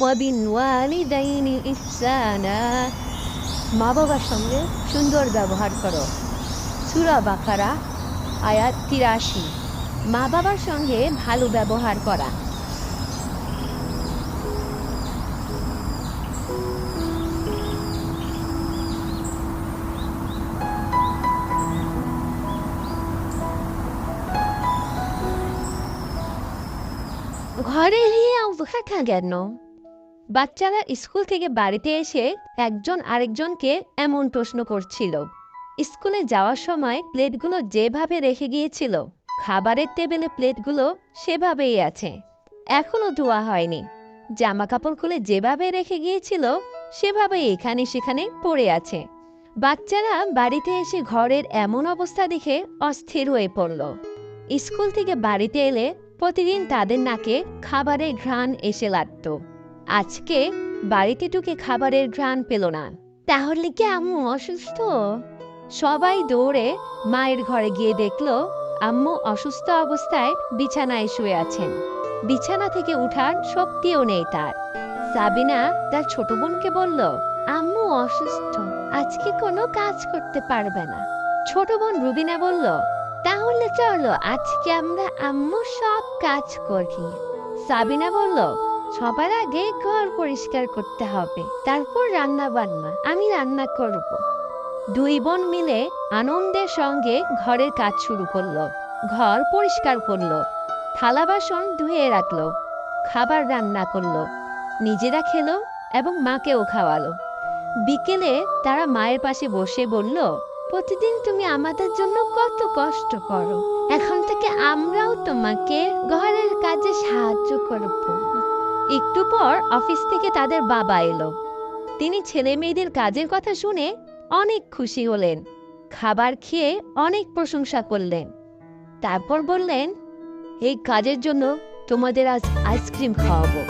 ওয়াবিলওয়ালিদাইনি ইহসানা। মা বাবার সঙ্গে সুন্দর ব্যবহার করো। সূরা বাকারা আয়াত ৮৩। মা বাবার সঙ্গে ভালো ব্যবহার করা। ঘরে গিয়ে অবস্থা কেন? বাচ্চারা স্কুল থেকে বাড়িতে এসে একজন আরেকজনকে এমন প্রশ্ন করছিল। স্কুলে যাওয়ার সময় প্লেটগুলো যেভাবে রেখে গিয়েছিল, খাবারের টেবিলে প্লেটগুলো সেভাবেই আছে, এখনো ধোয়া হয়নি। জামা কাপড় খুলে যেভাবে রেখে গিয়েছিল সেভাবেই এখানে সেখানে পড়ে আছে। বাচ্চারা বাড়িতে এসে ঘরের এমন অবস্থা দেখে অস্থির হয়ে পড়ল। স্কুল থেকে বাড়িতে এলে প্রতিদিন তাদের নাকে খাবারের ঘ্রাণ এসে লাগত। আজকে বাড়িতে ঢুকে খাবারের ঘ্রাণ পেল না। তাহলে কি আম্মু অসুস্থ? সবাই দৌড়ে মায়ের ঘরে গিয়ে দেখল আম্মু অসুস্থ অবস্থায় বিছানায় শুয়ে আছেন। বিছানা থেকে উঠার শক্তিও নেই তার। সাবিনা তার ছোট বোনকে বলল, আম্মু অসুস্থ, আজকে কোনো কাজ করতে পারবে না। ছোট বোন রুবিনা বলল, তাহলে চলো আজকে আমরা আম্মু সব কাজ করি। সাবিনা বলল, সবার আগে ঘর পরিষ্কার করতে হবে, তারপর রান্না বান্না আমি রান্না করব। দুই বোন মিলে আনন্দের সঙ্গে ঘরের কাজ শুরু করলো। ঘর পরিষ্কার করলো, থালা বাসন ধুয়ে রাখলো, খাবার রান্না করলো, নিজেরা খেলো এবং মাকেও খাওয়ালো। বিকেলে তারা মায়ের পাশে বসে বলল, প্রতিদিন তুমি আমাদের জন্য কত কষ্ট করো, এখন থেকে আমরাও তোমাকে ঘরের কাজে সাহায্য করব। একটু পর অফিস থেকে তাদের বাবা এলো। তিনি ছেলে মেয়েদের কাজের কথা শুনে অনেক খুশি হলেন। খাবার খেয়ে অনেক প্রশংসা করলেন। তারপর বললেন, এই কাজের জন্য তোমাদের আজ আইসক্রিম খাওয়াবো।